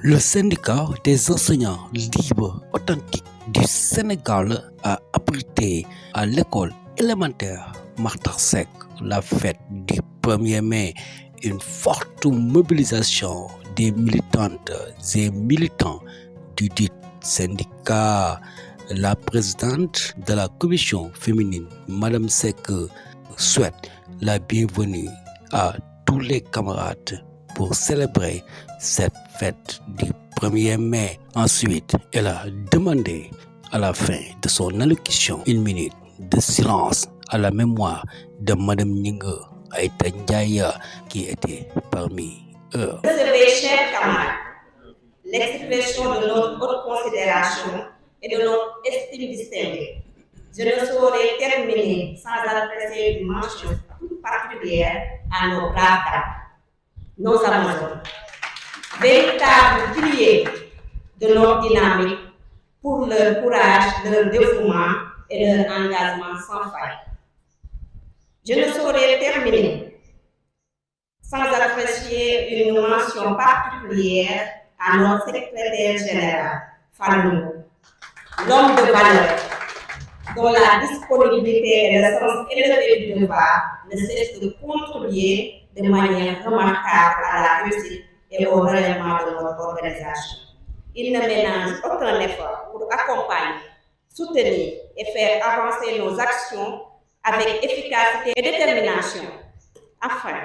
Le syndicat des enseignants libres authentiques du Sénégal a abrité à l'école élémentaire Martin Seck la fête du 1er mai, une forte mobilisation des militantes et militants du dit syndicat. La présidente de la commission féminine, Madame Seck, souhaite la bienvenue à tous les camarades pour célébrer cette fête du 1er mai. Ensuite, elle a demandé à la fin de son allocution 1 minute de silence à la mémoire de Madame Ningue Aïta Ndiaye qui était parmi eux. Recevez, chers camarades, l'expression de notre haute considération et de notre estime distinguée. Je ne saurais terminer sans adresser une mention toute particulière à nos braves dames, nos Amazones, véritables piliers de notre dynamique pour leur courage, leur dévouement et leur engagement sans faille. Je ne saurais terminer sans apprécier une mention particulière à notre secrétaire général, Fallou, l'homme de valeur, dont la disponibilité et le sens élevé du devoir ne cessent de contribuer de manière remarquable à la réussite et au rayonnement de notre organisation. Il ne ménage aucun effort pour accompagner, soutenir et faire avancer nos actions avec efficacité et détermination. Enfin,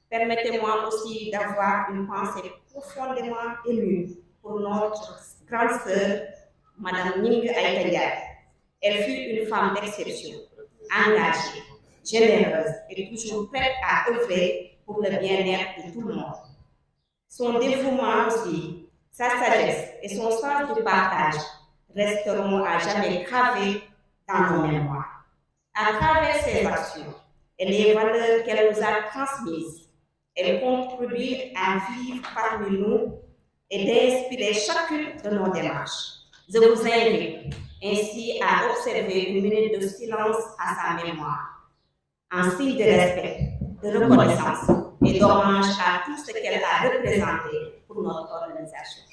permettez-moi aussi d'avoir une pensée profondément émue pour notre grande sœur, Madame Ningue Aïta Ndiaye. Elle fut une femme d'exception, engagée, généreuse et toujours prête à œuvrer pour le bien-être de tout le monde. Son dévouement aussi, sa sagesse et son sens du partage resteront à jamais gravés dans nos mémoires. À travers ses actions et les valeurs qu'elle nous a transmises, elle contribue à vivre parmi nous et d'inspirer chacune de nos démarches. Je vous invite ainsi à observer 1 minute de silence à sa mémoire, en signe de respect, de reconnaissance et d'hommage à tout ce qu'elle a représenté pour notre organisation.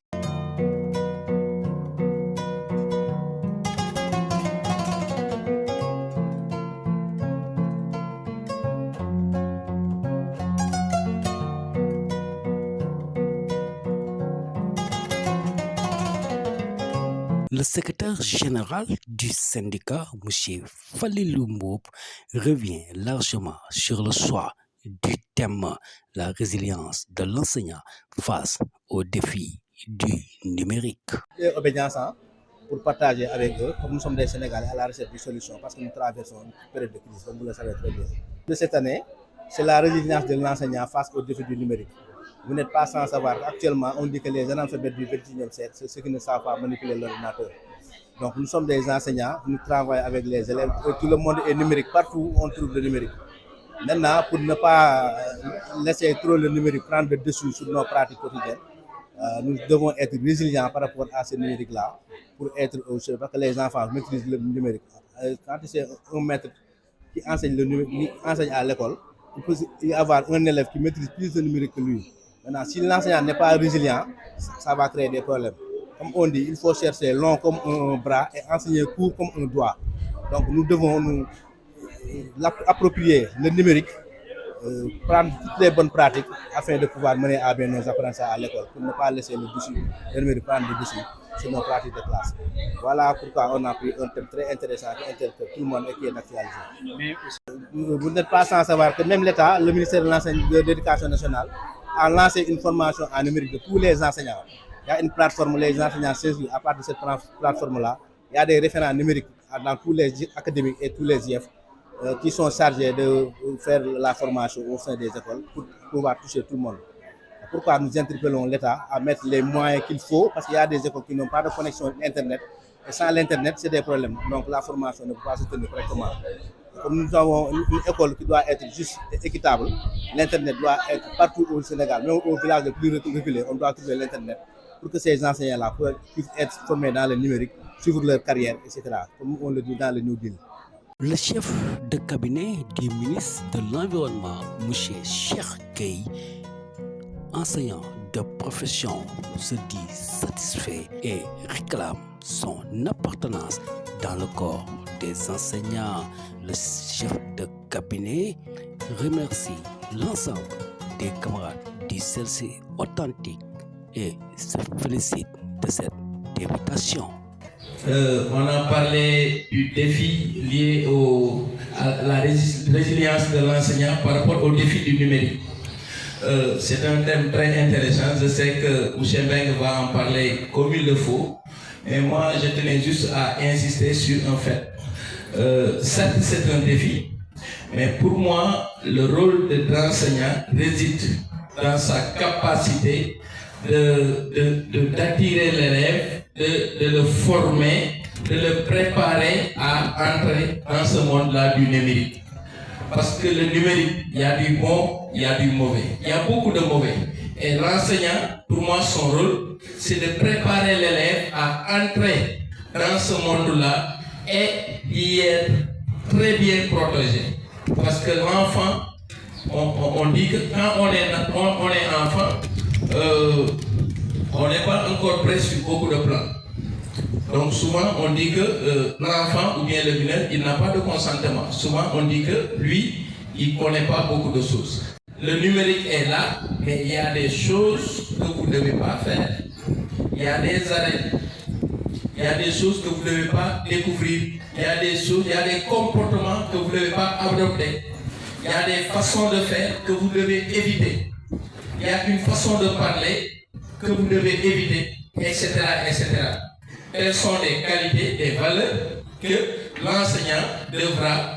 Le secrétaire général du syndicat, M. Falilou Mboup, revient largement sur le choix du thème la résilience de l'enseignant face aux défis du numérique. Obédience pour partager avec eux, comme nous sommes des Sénégalais à la recherche de solutions, parce que nous traversons une période de crise, comme vous le savez très bien. De cette année, c'est la résilience de l'enseignant face aux défis du numérique. Vous n'êtes pas sans savoir qu'actuellement, on dit que les analphabètes du 21e siècle, c'est ceux qui ne savent pas manipuler l'ordinateur. Donc nous sommes des enseignants, nous travaillons avec les élèves, et tout le monde est numérique, partout on trouve le numérique. Maintenant, pour ne pas laisser trop le numérique prendre le dessus sur nos pratiques quotidiennes, nous devons être résilients par rapport à ce numérique-là, pour être au chef, parce que les enfants maîtrisent le numérique. Quand c'est un maître qui enseigne le numérique, qui enseigne à l'école, il peut y avoir un élève qui maîtrise plus le numérique que lui. Maintenant, si l'enseignant n'est pas résilient, ça va créer des problèmes. Comme on dit, il faut chercher long comme un bras et enseigner court comme un doigt. Donc nous devons nous approprier le numérique, prendre toutes les bonnes pratiques afin de pouvoir mener à bien nos apprentissages à l'école, pour ne pas laisser le numérique prendre le dessus sur nos pratiques de classe. Voilà pourquoi on a pris un thème très intéressant qui intéresse tout le monde et qui est d'actualité. Vous n'êtes pas sans savoir que même l'État, le ministère de l'Éducation nationale, a lancé une formation en numérique de tous les enseignants. Il y a une plateforme, les enseignants s'inscrivent à partir de cette plateforme-là. Il y a des référents numériques dans tous les académiques et tous les IF qui sont chargés de faire la formation au sein des écoles pour pouvoir toucher tout le monde. Pourquoi nous interpellons l'État à mettre les moyens qu'il faut, parce qu'il y a des écoles qui n'ont pas de connexion Internet. Et sans l'Internet, c'est des problèmes. Donc la formation ne peut pas se tenir correctement. Comme nous avons une école qui doit être juste et équitable, l'Internet doit être partout au Sénégal, même au village le plus reculé, on doit trouver l'Internet pour que ces enseignants-là puissent être formés dans le numérique, suivre leur carrière, etc., comme on le dit dans le New Deal. Le chef de cabinet du ministre de l'Environnement, M. Cheikh Gueye, enseignant de profession se dit satisfait et réclame son appartenance dans le corps des enseignants. Le chef de cabinet remercie l'ensemble des camarades du CLC authentique et se félicite de cette invitation. On a parlé du défi lié à la résilience de l'enseignant par rapport au défi du numérique. C'est un thème très intéressant. Je sais que M. Beng va en parler comme il le faut. Et moi, je tenais juste à insister sur un fait. Certes, c'est un défi, mais pour moi, le rôle de l'enseignant réside dans sa capacité d'attirer l'élève, de le former, de le préparer à entrer dans ce monde-là du numérique. Parce que le numérique, il y a du bon, il y a du mauvais. Il y a beaucoup de mauvais. Et l'enseignant, pour moi, son rôle, c'est de préparer l'élève à entrer dans ce monde-là et d'y être très bien protégé. Parce que l'enfant, on dit que quand on est enfant, on n'est pas encore prêt sur beaucoup de plans. Donc souvent on dit que l'enfant ou bien le mineur, il n'a pas de consentement. Souvent on dit que lui, il ne connaît pas beaucoup de choses. Le numérique est là, mais il y a des choses que vous ne devez pas faire. Il y a des arrêts. Il y a des choses que vous ne devez pas découvrir. Il y a des choses, il y a des comportements que vous ne devez pas adopter. Il y a des façons de faire que vous devez éviter. Il y a une façon de parler que vous devez éviter, etc., etc. Elles sont des qualités, des valeurs que l'enseignant devra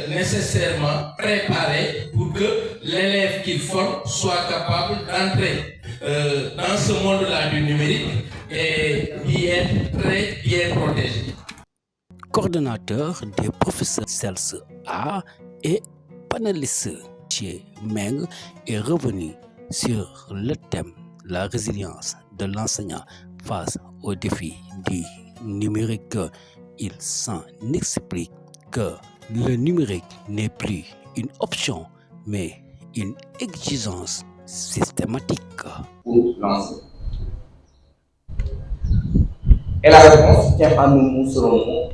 nécessairement préparer pour que l'élève qu'il forme soit capable d'entrer dans ce monde-là du numérique et d'y être très bien protégé. Coordonnateur des professeurs CELS A et panéliste chez Meng est revenu sur le thème la résilience de l'enseignant face aux défis du numérique. Il s'en explique que le numérique n'est plus une option, mais une exigence systématique. Pour l'enseignant. Et la réponse tient à nous, selon nous,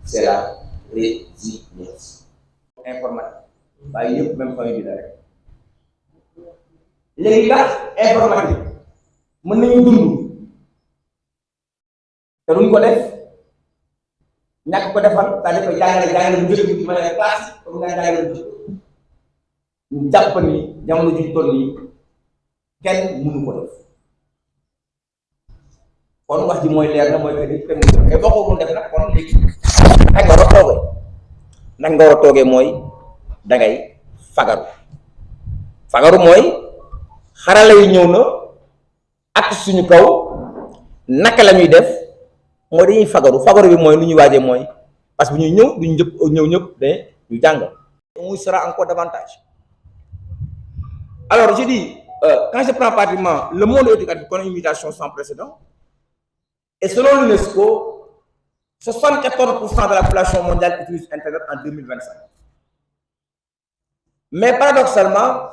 c'est la résilience. Informatique. Bah, il y a même famille de la règle. léegi ndax informatique mën nañu dund te duñ ko def ñàkk ko defal c'est-à-dire que jàngale bu njëkk bi ma ne classe comme nga jàngale bu njëkk ñu jàpp ni jamono ji toll nii kenn mënu ko def kon wax ji mooy leer na mooy que ni kenn mënu ko def boo ko mën def nag kon léegi nag nga war a toogee mooy dangay fagaru mooy xarala yi ñëw na ak suñu kaw naka la ñuy def mooy dañuy fagaru bi mooy lu ñuy waajee mooy parce que ñuy ñëw duñu ñëw ñëpp de ñu jàng on sera encore davantage. Alors je dis quand je prends pratiquement le monde éducatif comme une mutation sans précédent et selon l'UNESCO 74% de la population mondiale utilise Internet en 2025. Mais paradoxalement,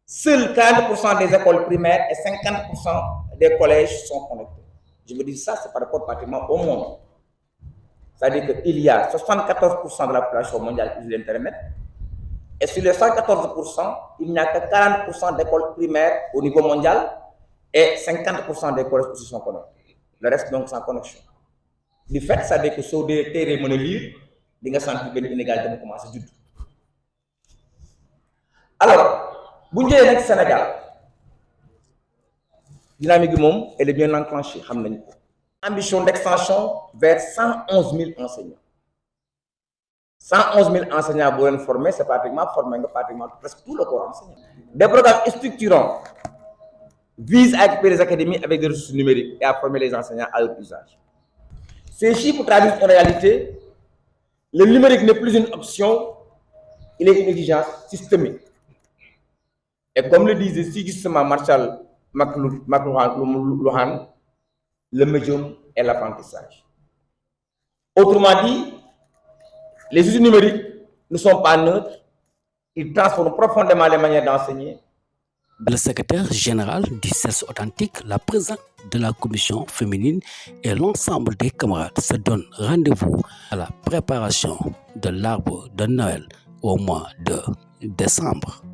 seuls 40% des écoles primaires et 50% des collèges sont connectés. Je veux dire ça, c'est par rapport pratiquement au monde. C'est-à-dire qu'il y a 74% de la population mondiale qui utilise Internet. Et sur les 114%, il n'y a que 40% d'écoles primaires au niveau mondial et 50% des collèges qui sont connectés. Le reste donc sans connexion. Du fait, ça veut dire que sur des terrains de lire, il y a une inégalité qui commence à juger. Alors, si vous êtes au Sénégal, la dynamique du monde est bien enclenchée. Ambition d'extension vers 111 000 enseignants. 111 000 enseignants pour être formés, c'est pratiquement presque tout le corps enseignant. Des programmes structurants visent à équiper les académies avec des ressources numériques et à former les enseignants à leur usage. Ces chiffres traduisent en réalité, le numérique n'est plus une option, il est une exigence systémique. Et comme le disait si justement Marshall McLuhan, le médium est l'apprentissage. Autrement dit, les outils numériques ne sont pas neutres, ils transforment profondément les manières d'enseigner Le secrétaire général du CELS authentique, la présidente de la commission féminine et l'ensemble des camarades se donnent rendez-vous à la préparation de l'arbre de Noël au mois de décembre.